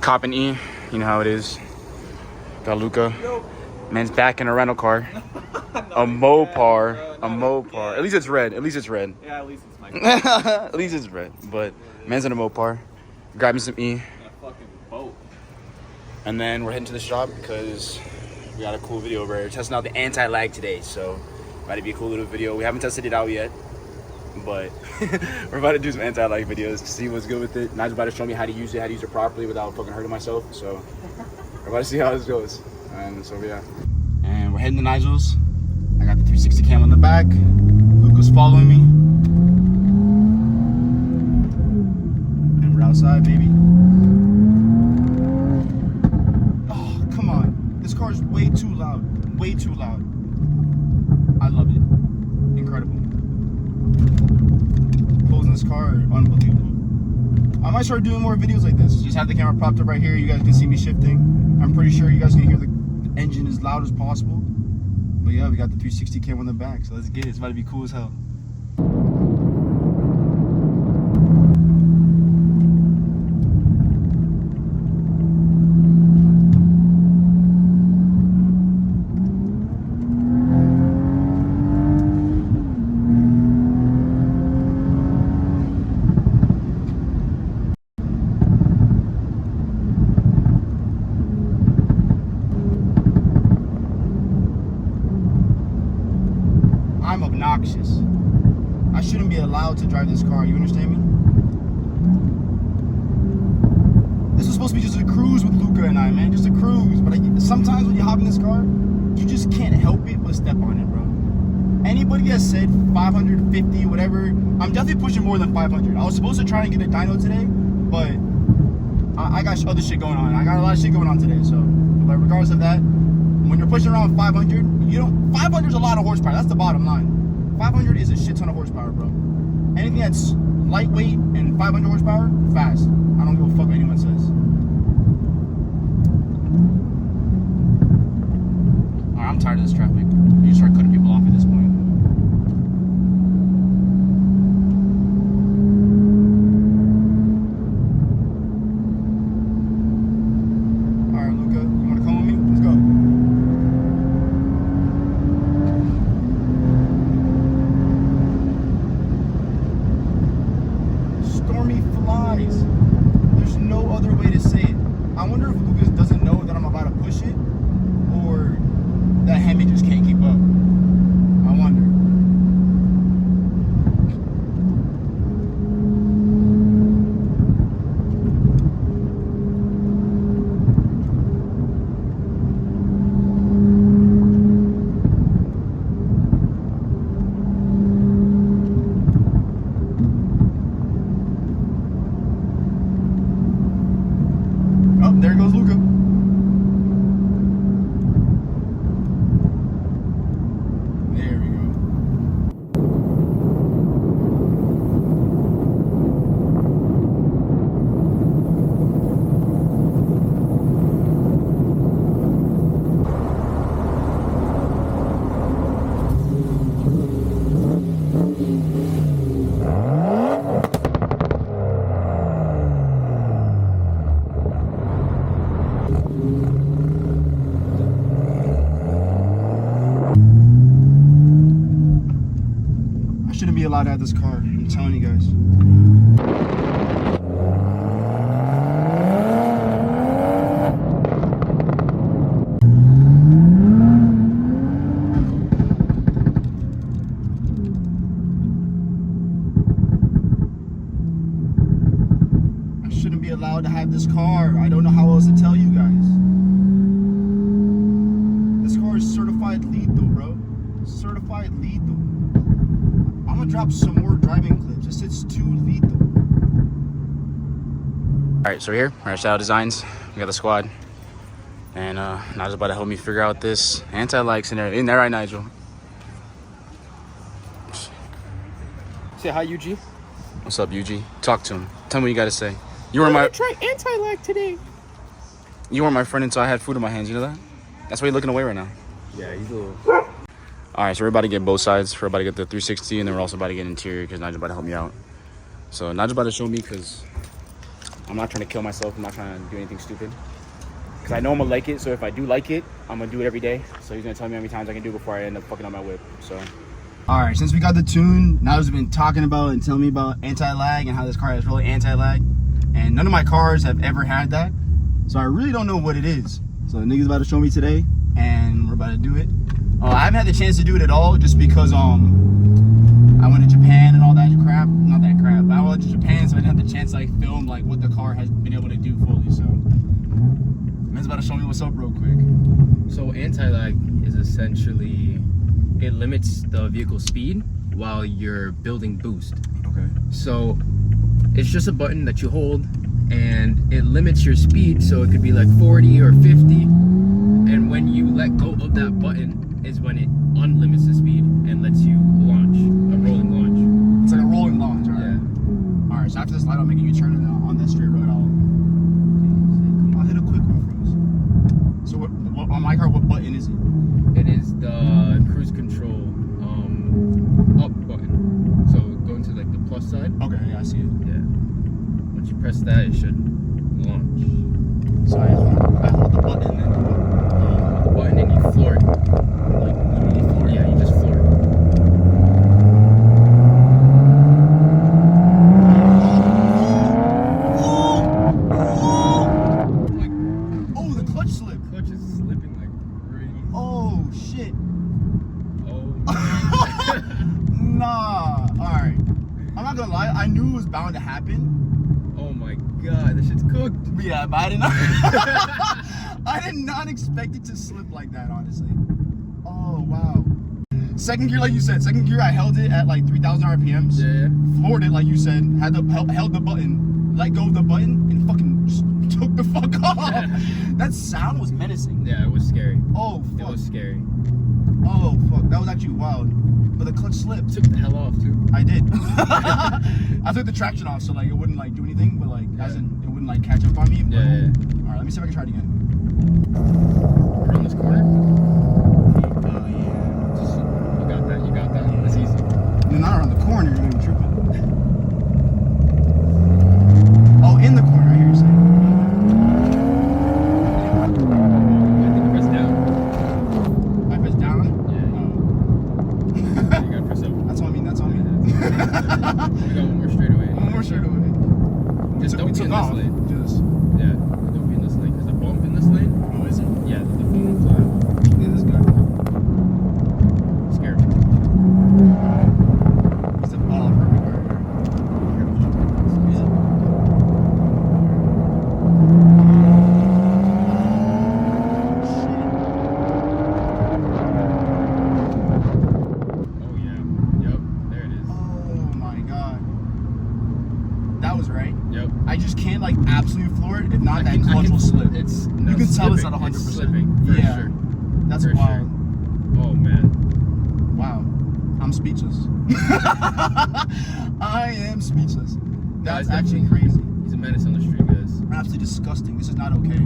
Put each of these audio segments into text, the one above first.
Copping E, you know how it is. Got Luca. Man's back in a rental car. A Mopar. A Mopar. At least it's red. At least it's red. Yeah, at least it's my car. At least it's red. But man's in a Mopar. Grabbing some E. A fucking boat. And then we're heading to the shop because we got a cool video over here. Testing out the anti-lag today. So, about to be a cool little video. We haven't tested it out yet. But we're about to do some anti-lag videos to see what's good with it. Nigel's about to show me how to use it properly without fucking hurting myself. So we're about to see how this goes. And so yeah. And we're heading to Nigel's. I got the 360 cam on the back. Luca's following me. And we're outside, baby. Oh, come on. This car's way too loud. Way too loud. I love it. Incredible. In this car are unbelievable. I might start doing more videos like this. Just have the camera propped up right here. You guys can see me shifting. I'm pretty sure you guys can hear the engine as loud as possible. But yeah, we got the 360 camera on the back, so let's get it. It's about to be cool as hell. I'm obnoxious. I shouldn't be allowed to drive this car. You understand me? This was supposed to be just a cruise with Luca and I, man. Just a cruise. But sometimes when you hop in this car, you just can't help it but step on it, bro. Anybody has said 550, whatever. I'm definitely pushing more than 500. I was supposed to try and get a dyno today, but I got other shit going on. I got a lot of shit going on today. So, but regardless of that, when you're pushing around 500, 500 is a lot of horsepower. That's the bottom line. 500 is a shit ton of horsepower, bro. Anything that's lightweight and 500 horsepower, fast. I don't give a fuck what anyone says. Alright, I'm tired of this traffic. You start cutting people off at this point. Alright, Luca, you wanna come with me? Let's go. Stormy flies. There's no other way to say it. I wonder if Lucas doesn't know that I'm about to push it, or that Hemi just can't keep up. I wonder. Oh, there goes Luca. There we go. I shouldn't be allowed to have this car. I'm telling you guys. I shouldn't be allowed to have this car. I don't know how else to tell you guys. This car is certified lethal, bro. Certified lethal. I'm gonna drop some more driving clips. It's too lethal. Alright, so we're here. We're at Shadow Designs. We got the squad. And Nigel's about to help me figure out this anti-lag scenario. Isn't that right, Nigel? Say hi, UG. What's up, UG? Talk to him. Tell me what you gotta say. You were my try anti-lag today. You weren't my friend until I had food in my hands, you know that? That's why you're looking away right now. Yeah, he's a little... Alright, so we're about to get both sides. We're about to get the 360, and then we're also about to get interior because Nigel's about to help me out. So Nigel's about to show me because I'm not trying to kill myself. I'm not trying to do anything stupid. Because I know I'm going to like it. So if I do like it, I'm going to do it every day. So he's going to tell me how many times I can do before I end up fucking on my whip. So. All right, since we got the tune, now has been talking about and telling me about anti-lag and how this car has really anti-lag. And none of my cars have ever had that. So I really don't know what it is. So the nigga's about to show me today, and we're about to do it. I haven't had the chance to do it at all just because I went to Japan and all that crap. Not that crap, but I went to Japan, so I didn't have the chance to like film like what the car has been able to do fully. So man's about to show me what's up real quick. So anti-lag is essentially, it limits the vehicle speed while you're building boost. Okay. So it's just a button that you hold and it limits your speed, so it could be like 40 or 50. And when you let go of that button is when it unlimits the speed and lets you launch, a rolling launch. It's like a rolling launch, right? Yeah. All right, so after this light, I'll make a U-turn and on that straight road, I'll hit a quick one first. So what on my car, what button is it? It is the cruise control up button. So go into like the plus side. Okay, yeah, I see it. Yeah. Once you press that, it should launch. So I hold the button and then Hold the button and you floor it. like literally floor it. Yeah, you just floor it. Oh, the clutch slip. Clutch is slipping like crazy. Oh shit. Oh. Nah. Alright. I'm not gonna lie, I knew it was bound to happen. Oh my god, this shit's cooked. Yeah, but I did not I did not expect it to slip like that, honestly. Oh wow. Second gear, like you said, second gear I held it at like 3,000 RPMs. Yeah. Floored it like you said, held the button, let go of the button, and fucking just took the fuck off. That sound was menacing. Yeah, it was scary. Oh fuck. It was scary. Oh fuck, that was actually wild. But the clutch slipped. Took the hell off too. I did. I took the traction off so like it wouldn't like do anything, but like as in it wouldn't like catch up on me. But, Yeah. Alright, let me see if I can try it again. Around this corner. Oh yeah. Just, you got that. That's easy. No, not around the corner, you're gonna be tripping. Oh, in the corner, I hear you saying. I think you press down. I press down? Yeah. Oh. You gotta press up. That's on me, that's on me. We got one more straight away. One more straight away. Just don't be in this lane. Just, Yeah, don't be in this lane. Because the bump in this lane, oh, is it? yeah, the phone will fly. Yeah, this guy. Scary. It's a ball perfect right here. Is it? Oh yeah. Yep. There it is. Oh my god. That was right. Yep. I just can't like absolutely floor it. If not, that I clutch can- will slip. It's You can tell it's not 100%. It's slipping for Yeah. sure. That's For wild. sure. Oh man. Wow. I'm speechless. I am speechless. That's Guys, actually definitely- crazy. He's a menace on the street, guys. Absolutely disgusting. This is not okay.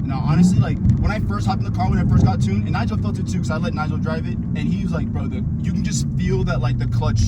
No, honestly, like when I first hopped in the car when I first got tuned, and Nigel felt it too, because I let Nigel drive it, and he was like, "Bro, you can just feel that like the clutch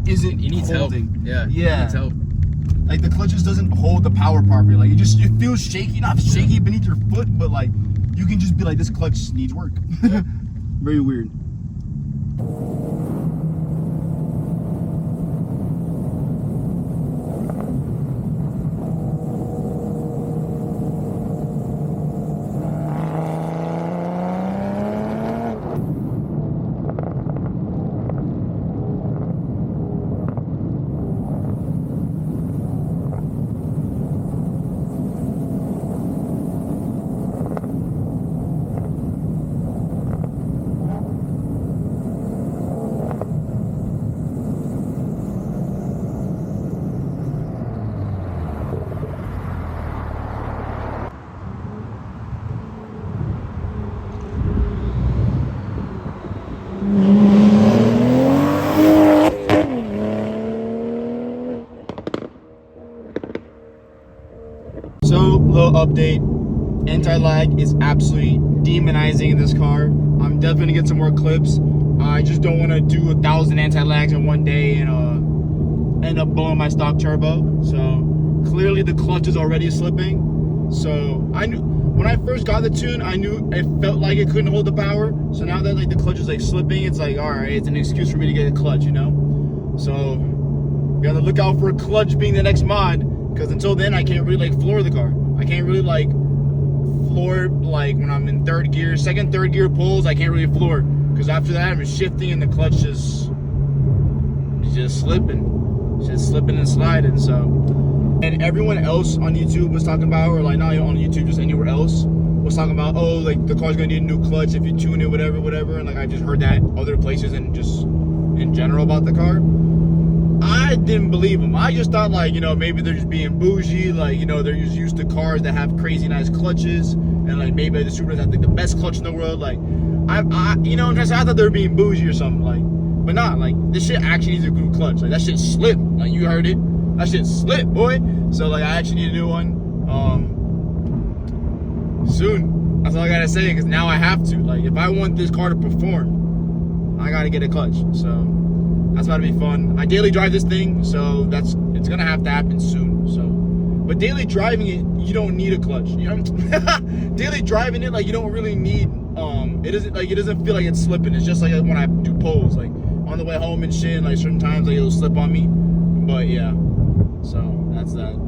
isn't He needs holding. help. Yeah. Yeah. He needs help. Like the clutch just doesn't hold the power properly. Like it feels shaky, not shaky beneath your foot, but like you can just be like, this clutch needs work. Yeah. Very weird. So, little update. Anti-lag is absolutely demonizing this car. I'm definitely gonna get some more clips. I just don't want to do 1,000 anti-lags in one day and end up blowing my stock turbo. So clearly the clutch is already slipping. So I knew when I first got the tune, I knew it felt like it couldn't hold the power. So now that like the clutch is like slipping, it's like, all right, it's an excuse for me to get a clutch, you know. So we gotta look out for a clutch being the next mod, because until then I can't really like floor the car. I can't really like floor like when I'm in third gear, second, third gear pulls. I can't really floor because after that I'm shifting and the clutch is just slipping, and sliding. So, and everyone else on YouTube was talking about, or like not on YouTube, just anywhere else was talking about, oh, like the car's gonna need a new clutch if you tune it, whatever. And like I just heard that other places and just in general about the car. I didn't believe them. I just thought like, you know, maybe they're just being bougie, like, you know, they're just used to cars that have crazy nice clutches, and like maybe the Supras have like the best clutch in the world. Like I you know, I thought they were being bougie or something, like, but not like this shit actually needs a good clutch. Like that shit slipped. Like you heard it. That shit slipped, boy. So like I actually need a new one. Soon. That's all I gotta say, because now I have to. Like if I want this car to perform, I gotta get a clutch. So that's about to be fun. I daily drive this thing, so it's gonna have to happen soon. So, but daily driving it, you don't need a clutch. You know, daily driving it, like you don't really need. It doesn't feel like it's slipping. It's just like when I do pulls, like on the way home and shit. Like certain times, like it'll slip on me. But yeah, so that's that.